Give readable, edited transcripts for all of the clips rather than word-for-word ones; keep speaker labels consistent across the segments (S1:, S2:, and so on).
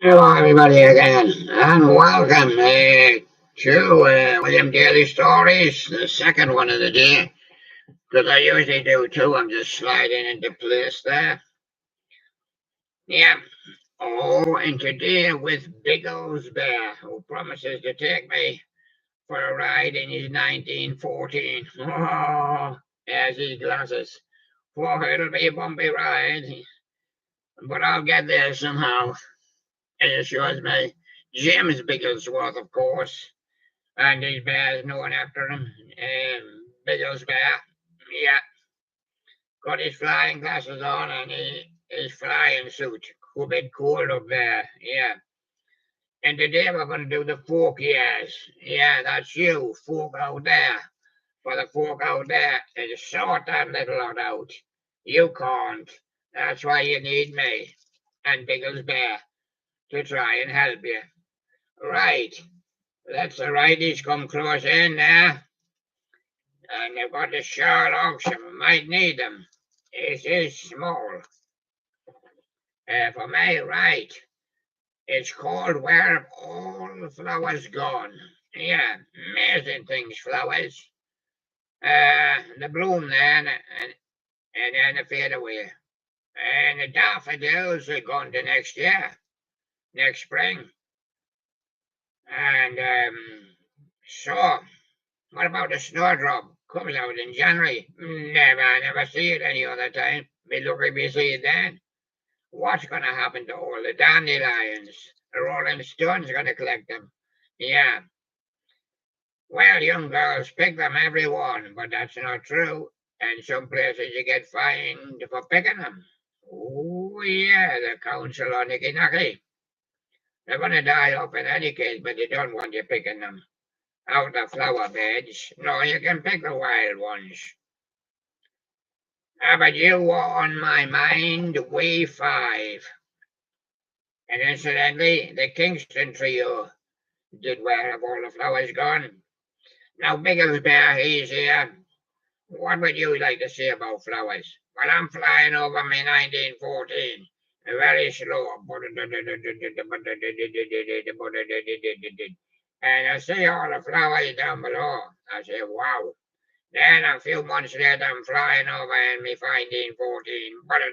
S1: Hello, everybody, again, and welcome to William Daily Stories, the second one of the day, because I usually do two. I'm just sliding into place there. Yeah. Oh, and today with Biggles Bear, who promises to take me for a ride in his 1914. Oh, as his glasses. For it'll be a bumpy ride, but I'll get there somehow. It assures me. Jim's Bigglesworth, of course. And his bear's known after him. Biggles Bear. Yeah, got his flying glasses on and his flying suit. A bit cold up there. Yeah. And today we're going to do the folk years. Yeah, that's you, folk out there. For the folk out there, and sort that little lot out. You can't. That's why you need me and Biggles Bear to try and help you. Right. Let's the righties come close in there. And they've got the Sherlocks and might need them. It is small. For me, right. It's called Where Have All the Flowers Gone? Yeah, amazing things, flowers. The bloom there and then they fade away. And the daffodils are gone to next year, next spring. And so, what about the snowdrop? Comes out in January. Never see it any other time. Be lucky if you see it then. What's going to happen to all the dandelions? The Rolling Stones going to collect them. Yeah. Well, young girls pick them every one, but that's not true. And some places you get fined for picking them. Oh, yeah, the council on Nicky Nacky. They're going to die off in any case, but they don't want you picking them out of flower beds. No, you can pick the wild ones. But you were on my mind way five. And incidentally, the Kingston trio did Where Have All the Flowers Gone? Now, Biggles Bear, he's here. What would you like to say about flowers? Well, I'm flying over me 1914. Very slow. And I see all the flowers down below. I say, wow. Then a few months later, I'm flying over in me 1914. And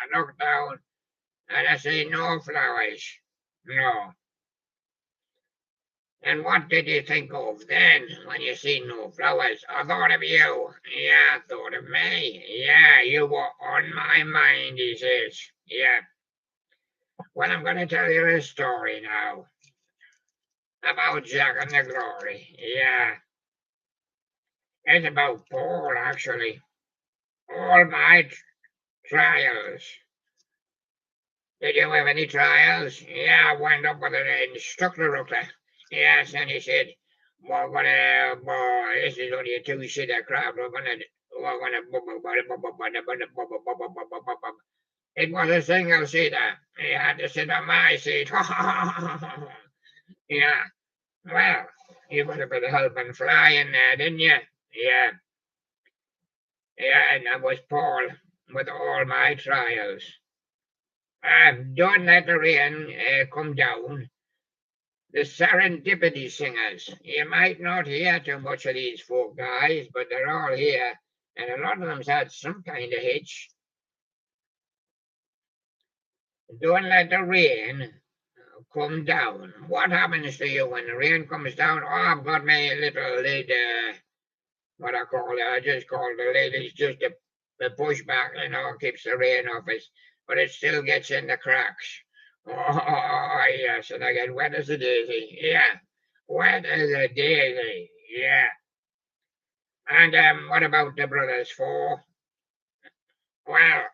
S1: I look down and I see no flowers. No. And what did you think of then when you see no flowers? I thought of you. Yeah, I thought of me. Yeah, you were on my mind, he says. Yeah. Well, I'm going to tell you a story now about Jack and the Glory. Yeah. It's about Paul, actually. All my trials. Did you have any trials? Yeah, I went up with an instructor. Yes, and he said, we're gonna, this is only a two-seater craft. It was a single seater. He had to sit on my seat. Yeah, well, you got a bit of help in flying there, didn't you? Yeah, yeah, and that was Paul with all my trials. Don't let the rain come down. The serendipity singers. You might not hear too much of these folk guys, but they're all here, and a lot of them's had some kind of hitch. Don't let the rain come down. What happens to you when the rain comes down? Oh, I've got my little lid, what I call it, I just call the lid. It's just a pushback, keeps the rain off us, but it still gets in the cracks. Oh, yes, and I get wet as a daisy. Yeah, wet as a daisy. Yeah. And what about the brothers four? Well,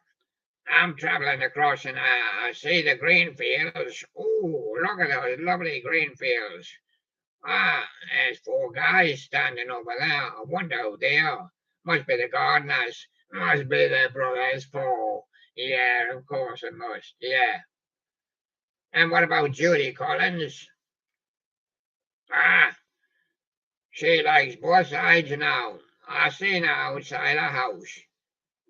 S1: I'm traveling across and I see the green fields. Oh, look at those lovely green fields. There's four guys standing over there. I wonder who they are. Must be the gardeners. Must be the brothers four. Yeah, of course it must. Yeah. And what about Judy Collins? Ah, she likes both sides now. I seen her outside her house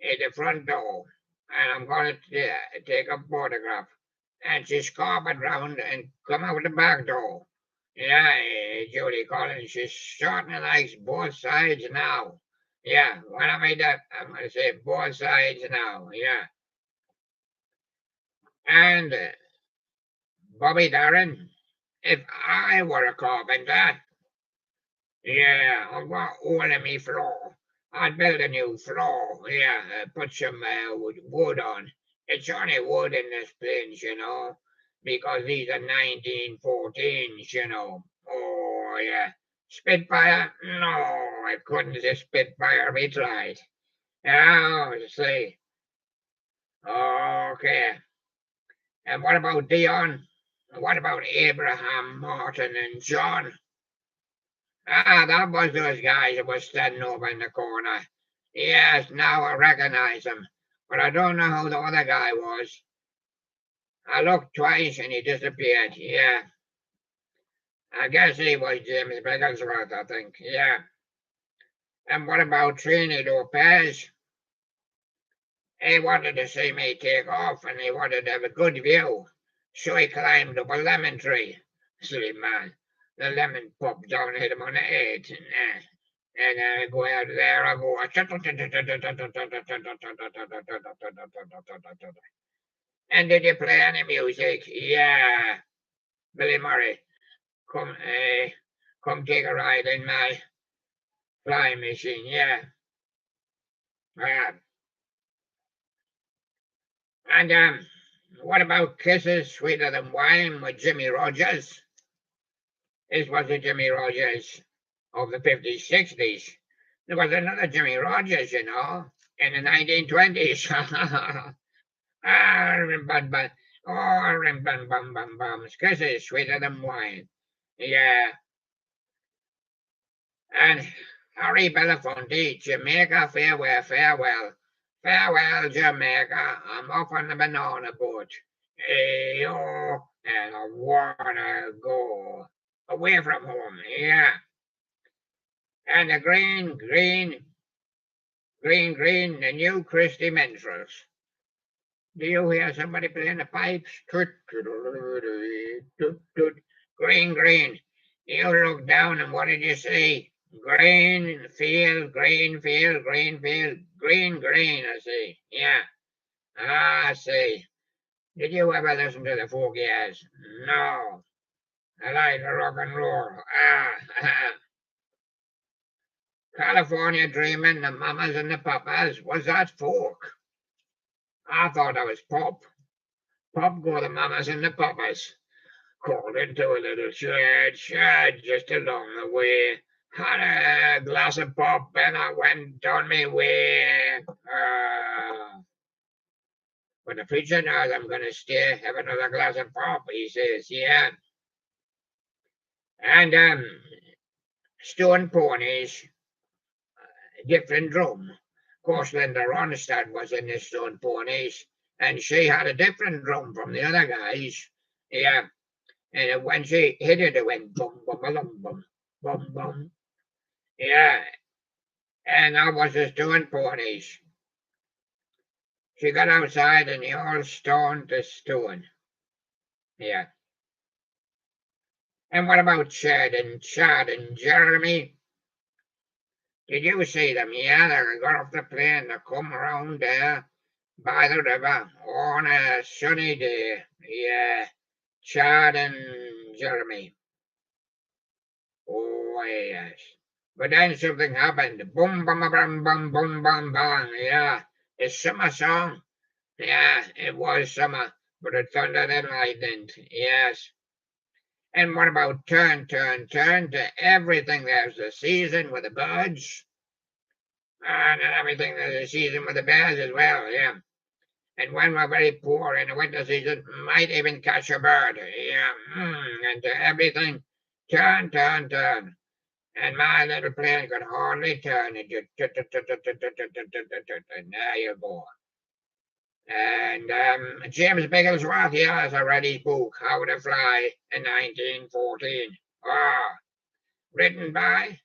S1: at the front door, and I'm going to take a photograph. and she scarpered round and come out the back door. Yeah, Judy Collins, she certainly likes both sides now. Yeah, when I made that, I'm going to say both sides now. Yeah. And Bobby Darren, if I were a carpenter, yeah, I've got all of me floor. I'd build a new floor. Yeah, put some wood on. It's only wood in this place, because these are 1914s, Oh, yeah. Spitfire? No, I couldn't say Spitfire. We tried. Oh, see. Okay. And what about Dion? What about Abraham, Martin, and John? Ah, that was those guys that were standing over in the corner. Yes, now I recognize him, but I don't know who the other guy was. I looked twice and he disappeared. Yeah, I guess he was James Biggles, I think. Yeah. And what about Trini Lopez? He wanted to see me take off and he wanted to have a good view. So he climbed up a lemon tree. Silly man. The lemon popped down, hit him on the head. And I go out there, I go. And did you play any music? Yeah. Billy Murray, come, come take a ride in my flying machine. Yeah. Uh, and what about Kisses Sweeter Than Wine with Jimmy Rogers? This wasn't Jimmy Rogers of the 50s, 60s. There was another Jimmy Rogers, in the 1920s. Ah, rim bum bum. Oh, rim bum bum bum bum. Kisses sweeter than wine. Yeah. And Harry Belafonte, Jamaica, farewell, farewell. Farewell, Jamaica. I'm off on the banana boat. Hey, oh, and I wanna go away from home. Yeah. And the the new Christy Minstrels. Do you hear somebody playing the pipes? Toot, toot, toot, toot. Green, green. You look down and what did you see? Green field, green field, green field, green, green, I see. Yeah. Ah, I see. Did you ever listen to the folk years? No. I like the rock and roll. Ah, California Dreaming, the Mamas and the Papas. Was that folk? I thought that was pop. Pop go the Mamas and the Papas. Crawled into a little shed just along the way. Had a glass of pop and I went on my way. But the preacher knows I'm going to stay, have another glass of pop, he says, yeah. And Stone Ponies, different drum. Of course, Linda Ronstadt was in the Stone Ponies, and she had a different drum from the other guys. Yeah. And when she hit it, it went bum, bum, bum, bum, bum, bum. Yeah, and I was just doing ponies. She got outside and they all stoned to stone. Yeah. And what about Chad and Jeremy? Did you see them? Yeah, they got off the plane to come around there by the river on a sunny day. Yeah, Chad and Jeremy. Oh, yes. But then something happened. Boom, bum, bum, bum, boom, bum, bum. Yeah, it's summer song. Yeah, it was summer, but it thundered and lightened. Yes. And what about turn, turn, turn to everything? There's a season with the birds, and everything there's a season with the bears as well. Yeah. And when we're very poor in the winter season, might even catch a bird. Yeah. And to everything, turn, turn, turn. And my little plane could hardly turn. It just and there you go. And James Bigglesworth, he has a ready book, How to Fly in 1914. Ah, written by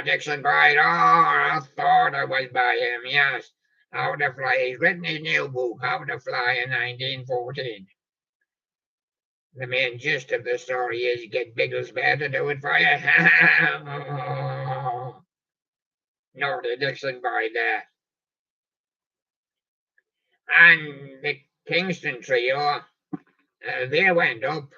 S1: Dixon Bright. Oh, I thought it was by him, yes. How to Fly. He's written his new book, How to Fly in 1914. The main gist of the story is you get Biggles Bear to do it for you. Naughty Dixon boy there. And the Kingston trio, they went up,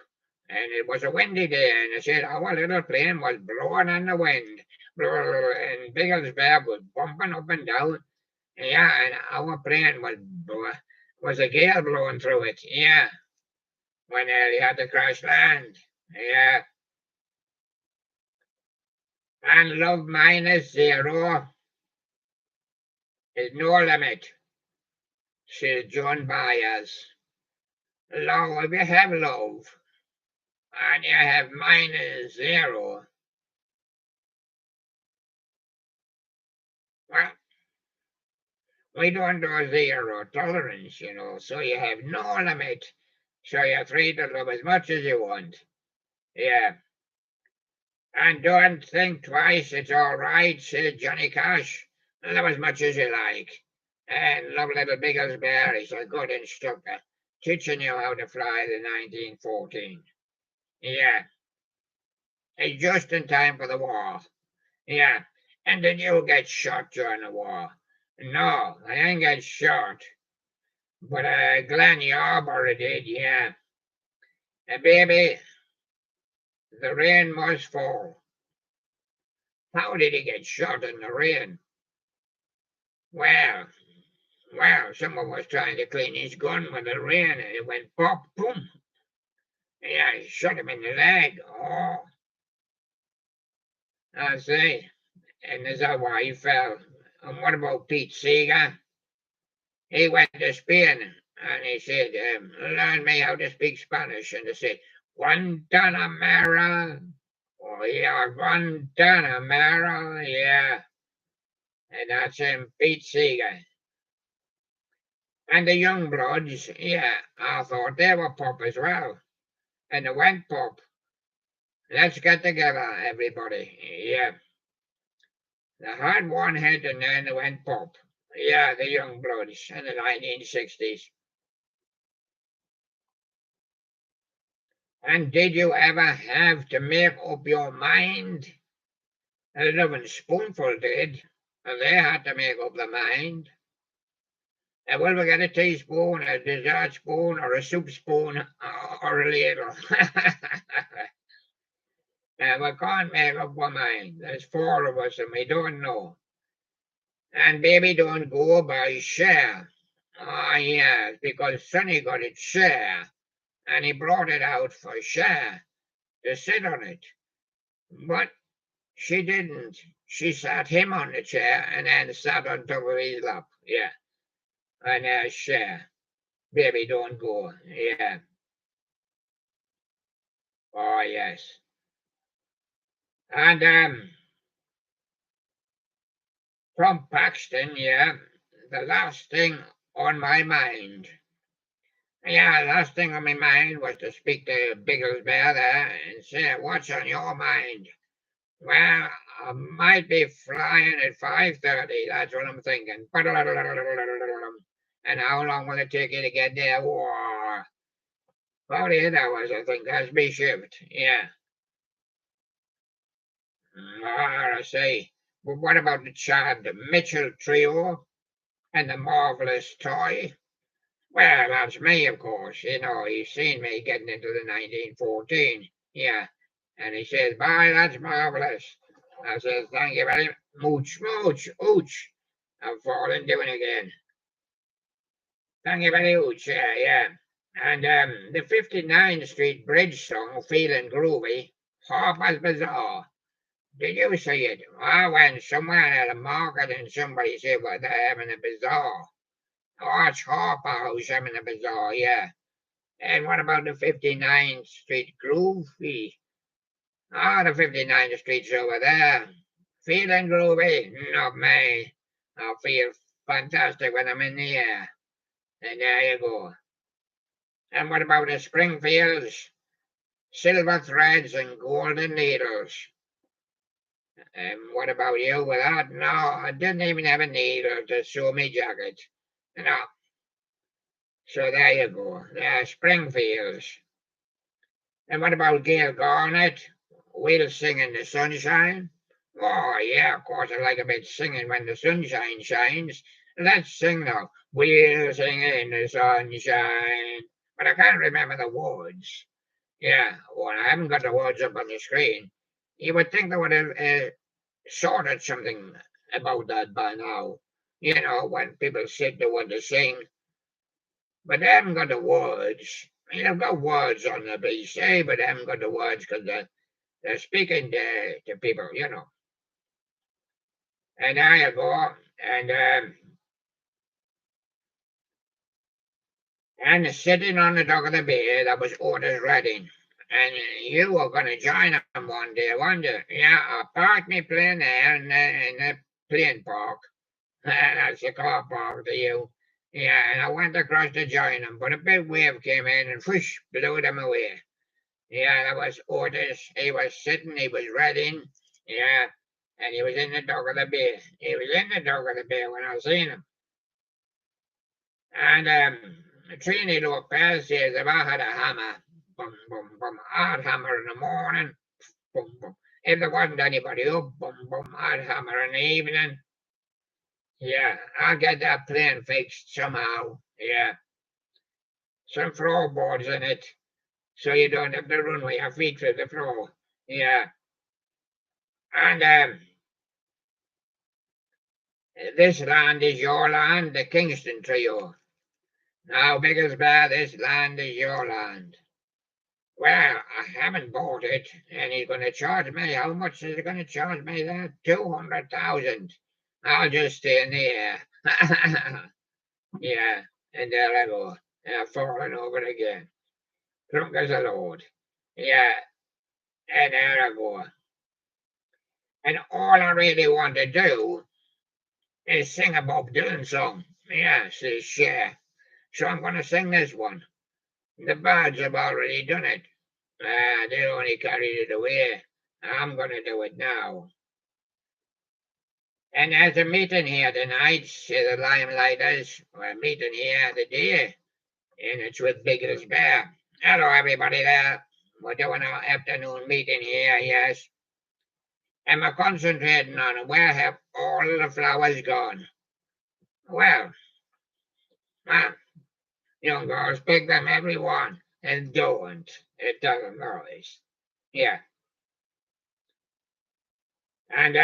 S1: and it was a windy day, and they said our little plane was blowing in the wind, and Biggles Bear was bumping up and down. Yeah, and our plane was a gale blowing through it. Yeah, when they had to crash land. Yeah, and love minus zero is no limit, says John Byers. Love, if you have love, and you have minus zero, well, we don't do zero tolerance, so you have no limit. So you're free to love as much as you want. Yeah. And don't think twice, it's all right, said Johnny Cash. Love as much as you like. And love little Biggles Bear is a good instructor, teaching you how to fly the 1914. Yeah. It's just in time for the war. Yeah. And did you get shot during the war? No, I ain't get shot. But Glenn Yarborough did, yeah. Baby, the rain must fall. How did he get shot in the rain? Well, someone was trying to clean his gun with the rain and it went pop, boom. Yeah, it shot him in the leg. Oh, I see. And is that why he fell? And what about Pete Seeger? He went to Spain and he said, learn me how to speak Spanish. And they said, Guantanamera. Oh, yeah, Guantanamera. Yeah. And that's him, Pete Seeger. And the young bloods, yeah, I thought they were pop as well. And they went pop. Let's get together, everybody. Yeah. They had one hit and then they went pop. Yeah, the young bloods in the 1960s. And did you ever have to make up your mind? A living spoonful did. And they had to make up their mind. And will we get a teaspoon, a dessert spoon, or a soup spoon, or a ladle? And we can't make up our mind. There's four of us and we don't know. And baby don't go by share. Ah, yes, because Sonny got it share, and he brought it out for share to sit on it. But she didn't. She sat him on the chair and then sat on top of his lap. Yeah, and share. Baby don't go. Yeah. Oh, yes. And from Paxton, yeah, the last thing on my mind. Yeah, last thing on my mind was to speak to Biggles Bear there and say, what's on your mind? Well, I might be flying at 5:30. That's what I'm thinking. And how long will it take you to get there? Whoa, 48 hours, I think. That's me shift. Yeah. I say. But what about the Chad Mitchell trio and the marvelous toy? Well, that's me, of course. He's seen me getting into the 1914. Yeah. And he says, bye, that's marvelous. I says, thank you very much. Mooch, mooch, ooch. I'm falling doing again. Thank you very much. Yeah, yeah. And the 59th Street Bridge song, Feeling Groovy, Harper's Bazaar. Did you see it? I went somewhere at a market and somebody said, well, they're having a bazaar. Oh, it's Harper who's having a bazaar, yeah. And what about the 59th Street Groovy? Ah, the 59th Street's over there. Feeling groovy? Not me. I feel fantastic when I'm in the air. And there you go. And what about the Springfields? Silver threads and golden needles. And what about you with that? No, I didn't even have a needle to sew me jacket. No. So there you go. Springfields. And what about Gail Garnett? We'll sing in the sunshine. Oh, yeah, of course, I like a bit singing when the sunshine shines. Let's sing now. We'll sing in the sunshine. But I can't remember the words. Yeah, well, I haven't got the words up on the screen. You would think they would have sorted something about that by now. You know, when people said they want to sing, but they haven't got the words. I mean, they've got words on the BC, but they haven't got the words because they're speaking to people, you know. And there you go. And sitting on the dock of the bay, that was Otis Redding. And you were going to join him one day, weren't you? Yeah, I parked my plane there in the plane park. That's the car park to you. Yeah, and I went across to join him, but a big wave came in and whoosh, blew them away. Yeah, that was Otis. He was sitting, he was reading. Yeah, and he was in the dock of the bay. He was in the dock of the bay when I seen him. And Trini Lopez says, if I had a hammer, boom, boom, boom, I'd hammer in the morning, boom, boom. If there wasn't anybody up, boom, boom, I'd hammer in the evening. Yeah, I'll get that plane fixed somehow. Yeah, some floorboards in it, so you don't have to run with your feet through the floor. Yeah, and this land is your land, the Kingston Trio. Now, Biggles Bear, this land is your land. Well, I haven't bought it, and he's going to charge me. How much is he going to charge me? That 200,000. I'll just stay in the air. Yeah, and there I go. Falling over again. Drunk as a lord. Yeah, and there I go. And all I really want to do is sing a Bob Dylan song. Yeah, says Cher. So I'm going to sing this one. The birds have already done it. They only carried it away. I'm going to do it now. And there's a meeting here tonight, say the Limelighters. We're meeting here today, and it's with Biggles Bear. Hello, everybody there. We're doing our afternoon meeting here, yes. And we're concentrating on where have all the flowers gone. Well, man, young girls, pick them every one, and don't. It doesn't always. Yeah. And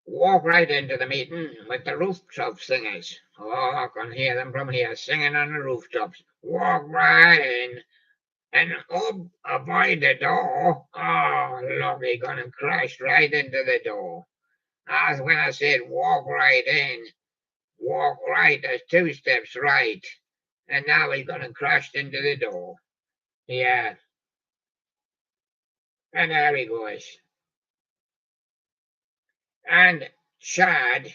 S1: walk right into the meeting with the rooftop singers. Oh, I can hear them from here singing on the rooftops. Walk right in and avoid the door. Oh, look, he's gonna crash right into the door. That's when I said walk right in. Walk right, there's two steps right. And now he's gonna crash into the door. Yeah, and there he goes. And Chad,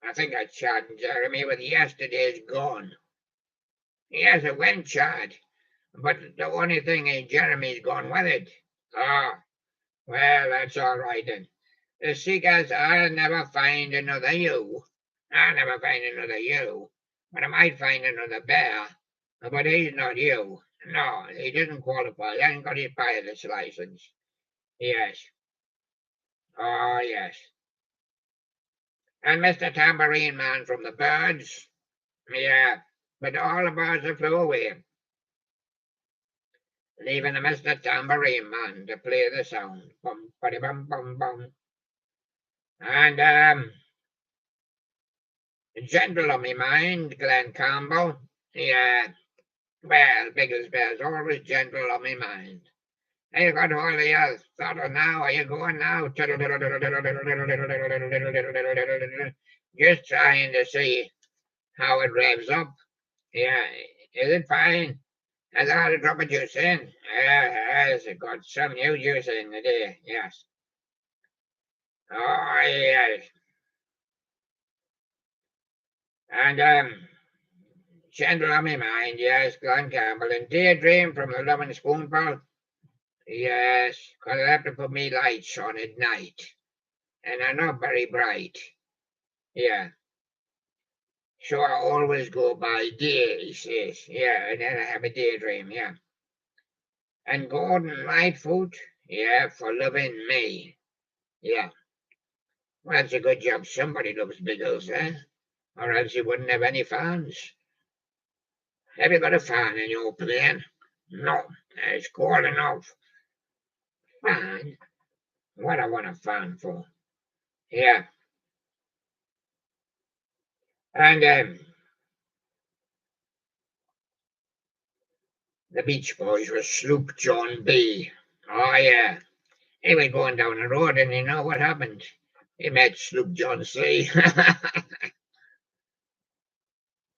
S1: I think I Chad and Jeremy with yesterday's gone. Yes, it went Chad. But the only thing is Jeremy's gone with it. Ah, well, that's all right then. The seekers, I'll never find another you. I'll never find another you. But I might find another bear. But he's not you. No, he didn't qualify. He hasn't got his pilot's license. Yes. Oh, yes. And Mr. Tambourine Man from the birds. Yeah. But all the birds have flew away, leaving a Mr. Tambourine Man to play the sound. Bum, bum, bum, bum. And gentle on me mind, Glen Campbell. Yeah, well, Biggles Bear's always gentle on me mind. Hey, you got all the thought of now. Are you going now? Just trying to see how it revs up. Yeah, is it fine? Has I had a drop of juice in? Has it got some new juice in today? Yes. Oh, yes. And gentle on me mind, yes, Glen Campbell. And daydream from the loving spoonful. Yes, 'cause I have to put me lights on at night, and they're not very bright. Yeah. So I always go by day, he says. Yeah, and then I have a daydream, yeah. And Gordon Lightfoot, yeah, for loving me. Yeah. Well, that's a good job. Somebody loves Biggles, eh? Or else he wouldn't have any fans. Have you got a fan in your plane? No, it's cold enough. Fan? What I want a fan for? Yeah. And the Beach Boys were Sloop John B. Oh, yeah. He was going down the road and you know what happened? He met Sloop John C.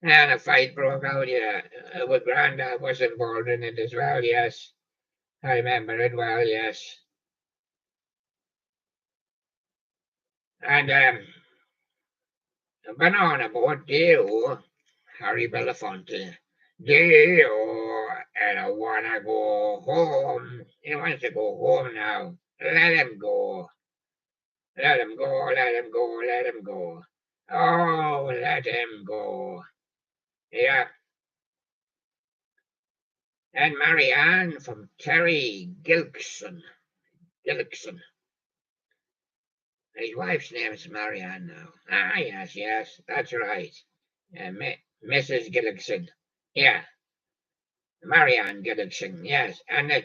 S1: And a fight broke out, yeah. With Grandad was involved in it as well, yes. I remember it well, yes. And banana boat, dear Harry Belafonte. Dear, and I wanna go home. He wants to go home now. Let him go. Let him go, let him go, let him go. Oh, let him go. Yeah. And Marianne from Terry Gilkson. Gilkson. His wife's name is Marianne now. Ah, yes, yes, that's right. Mrs. Gillickson. Yeah, Marianne Gillickson, yes. And the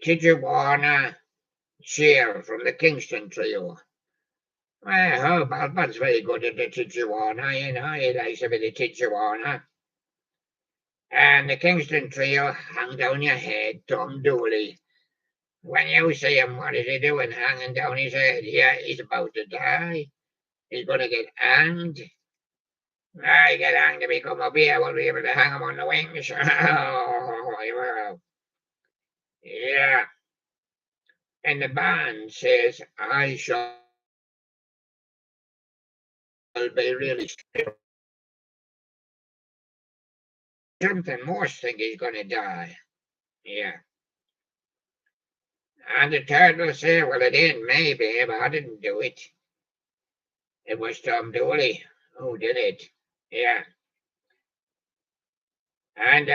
S1: Tijuana cheer from the Kingston Trio. Well, Hobart very good at the Tijuana, you know, he likes a bit of Tijuana. And the Kingston Trio, hang down your head, Tom Dooley. When you see him, what is he doing, hanging down his head? Yeah, he's about to die. He's going to get hanged. I get hanged to become a beer. We'll be able to hang him on the wings. Oh, yeah. And the band says, I shall be really something. Most think he's going to die. Yeah. And the turtle say, well, it ain't me, babe. I didn't do it. It was Tom Dooley who did it. Yeah. And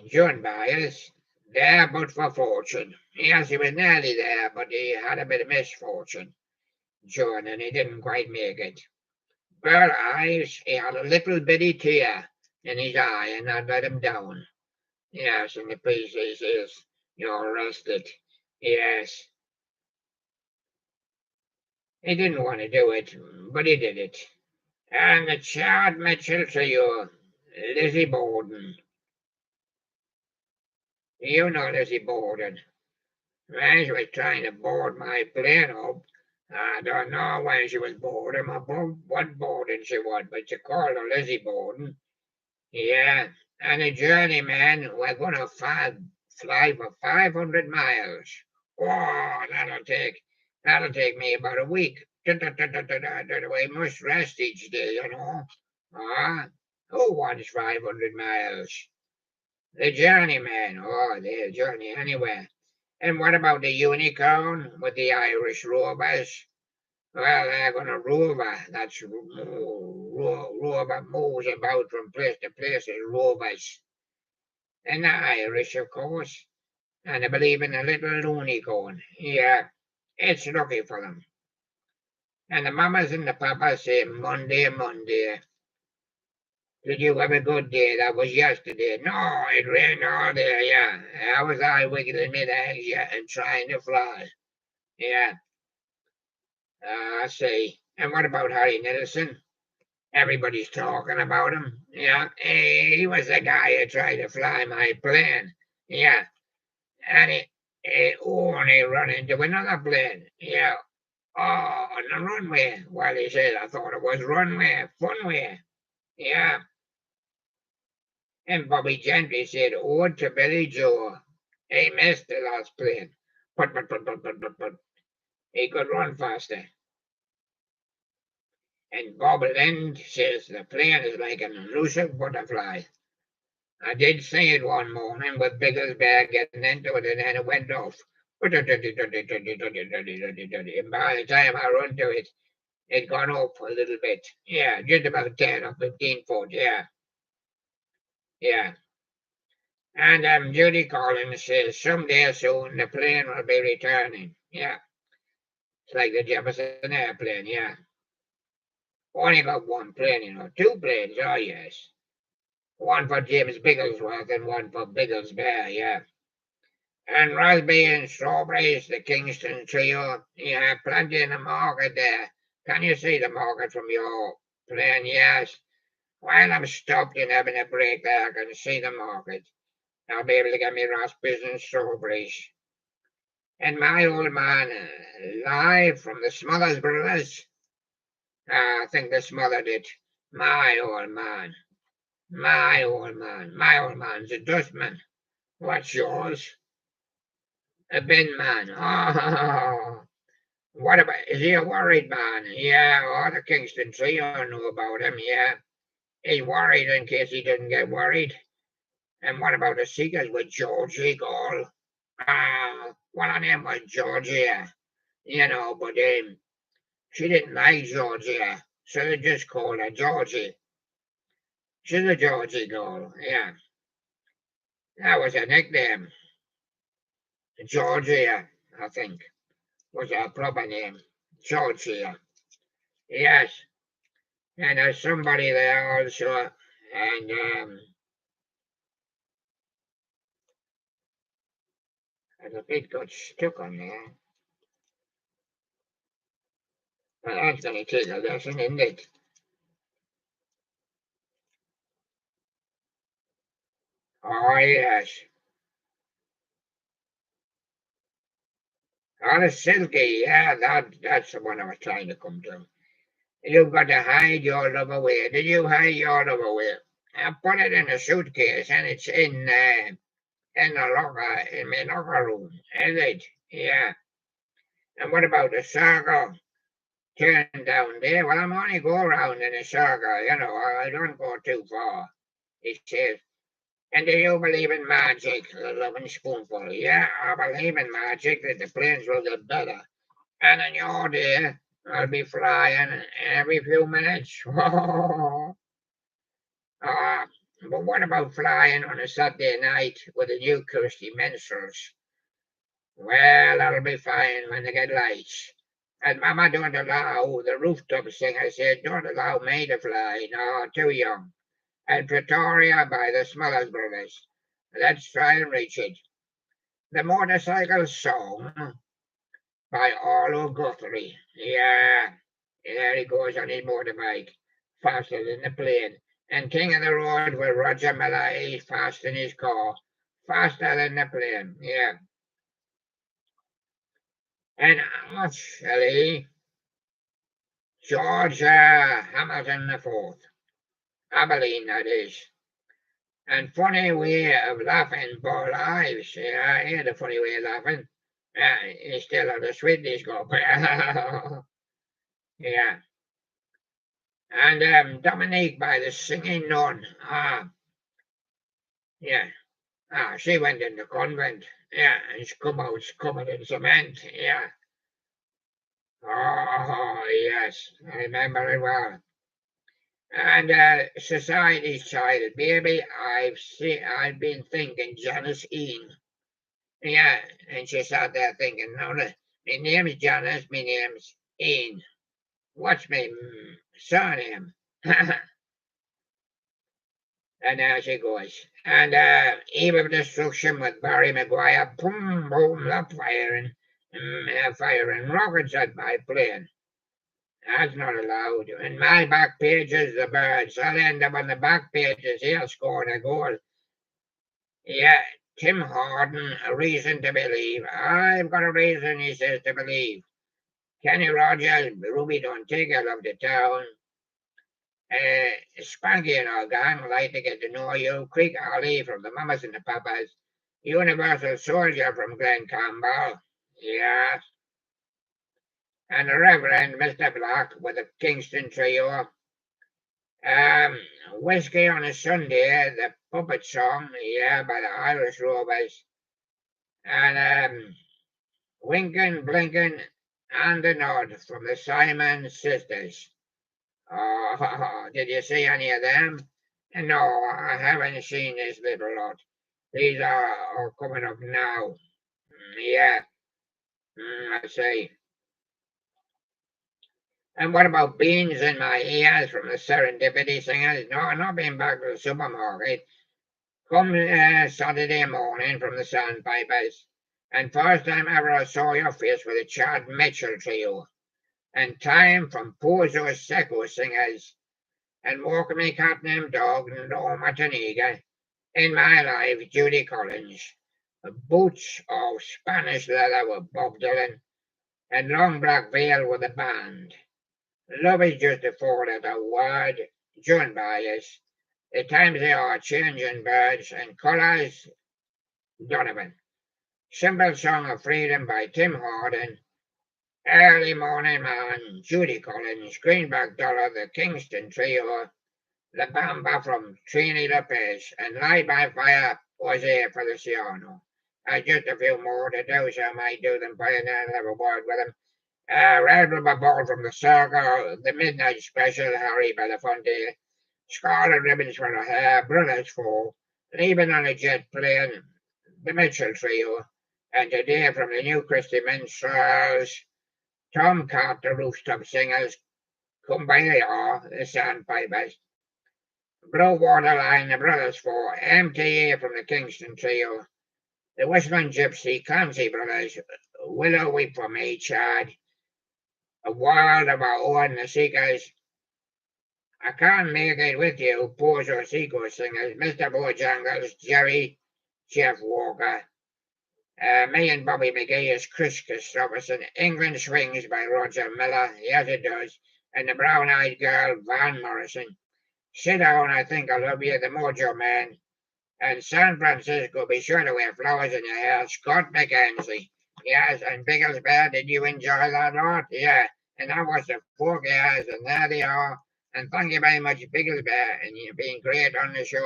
S1: John Byers, there but for fortune. Yes, he was nearly there, but he had a bit of misfortune, John, and he didn't quite make it. Well, eyes, he had a little bitty tear in his eye, and that let him down. Yes, and the priest says, you're arrested. Yes. He didn't want to do it, but he did it. And the child Mitchell to you, Lizzie Borden. You know Lizzie Borden. When she was trying to board my plane up, I don't know when she was boarding, what boarding she was, but she called her Lizzie Borden. Yeah, and the journeyman, we're going to fly for 500 miles. Oh, that'll take me about a week. We must rest each day, you know. Ah, who wants 500 miles? The journeyman. Oh, they'll journey anywhere. And what about the unicorn with the Irish rovers? Well, they're going to rover. That's rover moves about from place to place as rovers. And the Irish, of course. And I believe in a little unicorn. Yeah, it's lucky for them. And the mamas and the papas say Monday, Monday. Did you have a good day? That was yesterday. No, it rained all day, yeah. How was I wiggling my legs, yeah, and trying to fly? Yeah, I see. And what about Harry Nilsson? Everybody's talking about him. Yeah, he was the guy who tried to fly my plane. Yeah, and he only run into another plane. Yeah, oh, on the runway. Well, he said, I thought it was runway, funway. Yeah, and Bobby Gentry said, ode to Billy Joe. He missed the last plane. But. He could run faster. And Bob Lind says the plane is like an elusive butterfly. I did see it one morning with Biggles Bear getting into it and then it went off. And by the time I run to it, It'd gone up a little bit. Yeah, just about 10 or 15 foot. Yeah, yeah. And Judy Collins says someday soon the plane will be returning. Yeah, it's like the Jefferson airplane. Yeah, only got one plane, two planes. Oh yes, one for James Bigglesworth and one for Biggles Bear. Yeah, and raspberry and strawberries, the Kingston trio. Yeah, plenty in the market there. Can you see the market from your plane? Yes. While I'm stopped and having a break there, I can see the market. I'll be able to get me raspberries and strawberries. And my old man, live from the Smothers Brothers. I think they smothered it. My old man. My old man. My old man's a dustman. What's yours? A bin man. Oh, what about, is he a worried man? Yeah, all the Kingston trio know about him, yeah. He's worried in case he doesn't get worried. And what about the Seekers with Georgie Gall? Well, her name was Georgia, but she didn't like Georgia, so they just called her Georgie. She's a Georgie Gall, yeah. That was her nickname. Georgia, I think, was her proper name. Georgia. Yes, and there's somebody there also, and the bit got stuck on there. Well, that's going to take a lesson, isn't it? Oh, yes. Oh, the silky, yeah, that's the one I was trying to come to. You've got to hide your love away. Did you hide your love away? I put it in a suitcase and it's in the locker, in my locker room. Is it? Yeah. And what about the circle? Turn down there. Well, I'm only go around in a circle, I don't go too far. It says, and do you believe in magic? The loving spoonful. Yeah, I believe in magic that the planes will get better. And in your day, I'll be flying every few minutes. Ah, but what about flying on a Saturday night with the new Kirsty Minstrels? Well, that'll be fine when they get lights. And Mama don't allow the rooftop singer said, don't allow me to fly. No, too young. And Pretoria by the Smothers Brothers. Let's try and reach it. The motorcycle song by Arlo Guthrie. Yeah, there he goes on his motorbike, faster than the plane. And King of the Road with Roger Miller, he's fast in his car, faster than the plane. Yeah. And actually, George Hamilton the Fourth, Abilene that is. And funny way of laughing, boy lives. Yeah, he had a funny way of laughing. He still had a sweet disco. Yeah. And Dominique by the Singing Nun. Yeah. She went in the convent. Yeah, and she come out covered in cement. Yeah. Oh, yes, I remember it well. And Society's Child, baby, I've been thinking Janice Ian. Yeah, and she sat there thinking, no, my name's Janice, my name's Ian. What's my surname? And now she goes. And Eve of Destruction with Barry Maguire. Boom, boom, firing rockets at my plane. That's not allowed. In my back pages, the birds. I'll end up on the back pages here scoring a goal. Yeah, Tim Harden, a reason to believe. I've got a reason, he says, to believe. Kenny Rogers, Ruby don't take her love to town. Spanky and our gang like to get to know you. Creek Ali from the Mamas and the Papas. Universal Soldier from Glen Campbell. Yes. And the Reverend Mr. Black with the Kingston Trio. Um, Whiskey on a Sunday, the puppet song, yeah, by the Irish Rovers. And Winkin', Blinkin', and a nod from the Simon sisters. Oh, did you see any of them? No, I haven't seen this little lot. These are coming up now. Yeah, I see. And what about beans in my ears from the serendipity singers? No, not been back to the supermarket. Come Saturday morning from the sandpipers. And first time ever I saw your face with the Chad Mitchell trio. And time from Pozo Secco singers. And walking me cat named dog, no Martiniga. In my life, Judy Collins. Boots of Spanish leather with Bob Dylan. And long black veil with the band. Love is just a four-letter word, joined by us. The times they are changing birds and colours, Donovan. Simple Song of Freedom by Tim Hardin. Early Morning Man, Judy Collins. Greenback Dollar, the Kingston Trio. La Bamba from Trini Lopez. And Light by Fire was here for Luciano. Just a few more to do, so I might do them by now and have a word with them. Red Rubber Ball from the Circle, the Midnight Special, Harry Belafonte, Scarlet Ribbons for her hair, Brothers Fall, Leaving on a Jet Plane, the Mitchell Trio, and today from the New Christy Minstrels, Tom Carter, Rooftop Singers, Kumbaya, the Sandpipers, Blue Water Line, the Brothers Fall, MTA from the Kingston Trio, the Westman Gypsy, Clancy Brothers, Willow Weep for me, Chad, A World of Our Own, the Seekers, I can't make it with you, Pours or Sequel singers, Mr. Bojangles, Jerry, Jeff Walker, me and Bobby McGee as Chris Christopherson, England Swings by Roger Miller, yes it does, and the Brown-Eyed Girl, Van Morrison. Sit down, I think I love you, the Mojo Man, and San Francisco, be sure to wear flowers in your hair, Scott McKenzie. Yes, and Biggles Bear, did you enjoy that lot? Yeah, and that was the 4 guys, and there they are. And thank you very much, Biggles Bear, and you've been great on the show.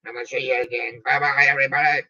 S1: And we'll see you again. Bye bye, everybody.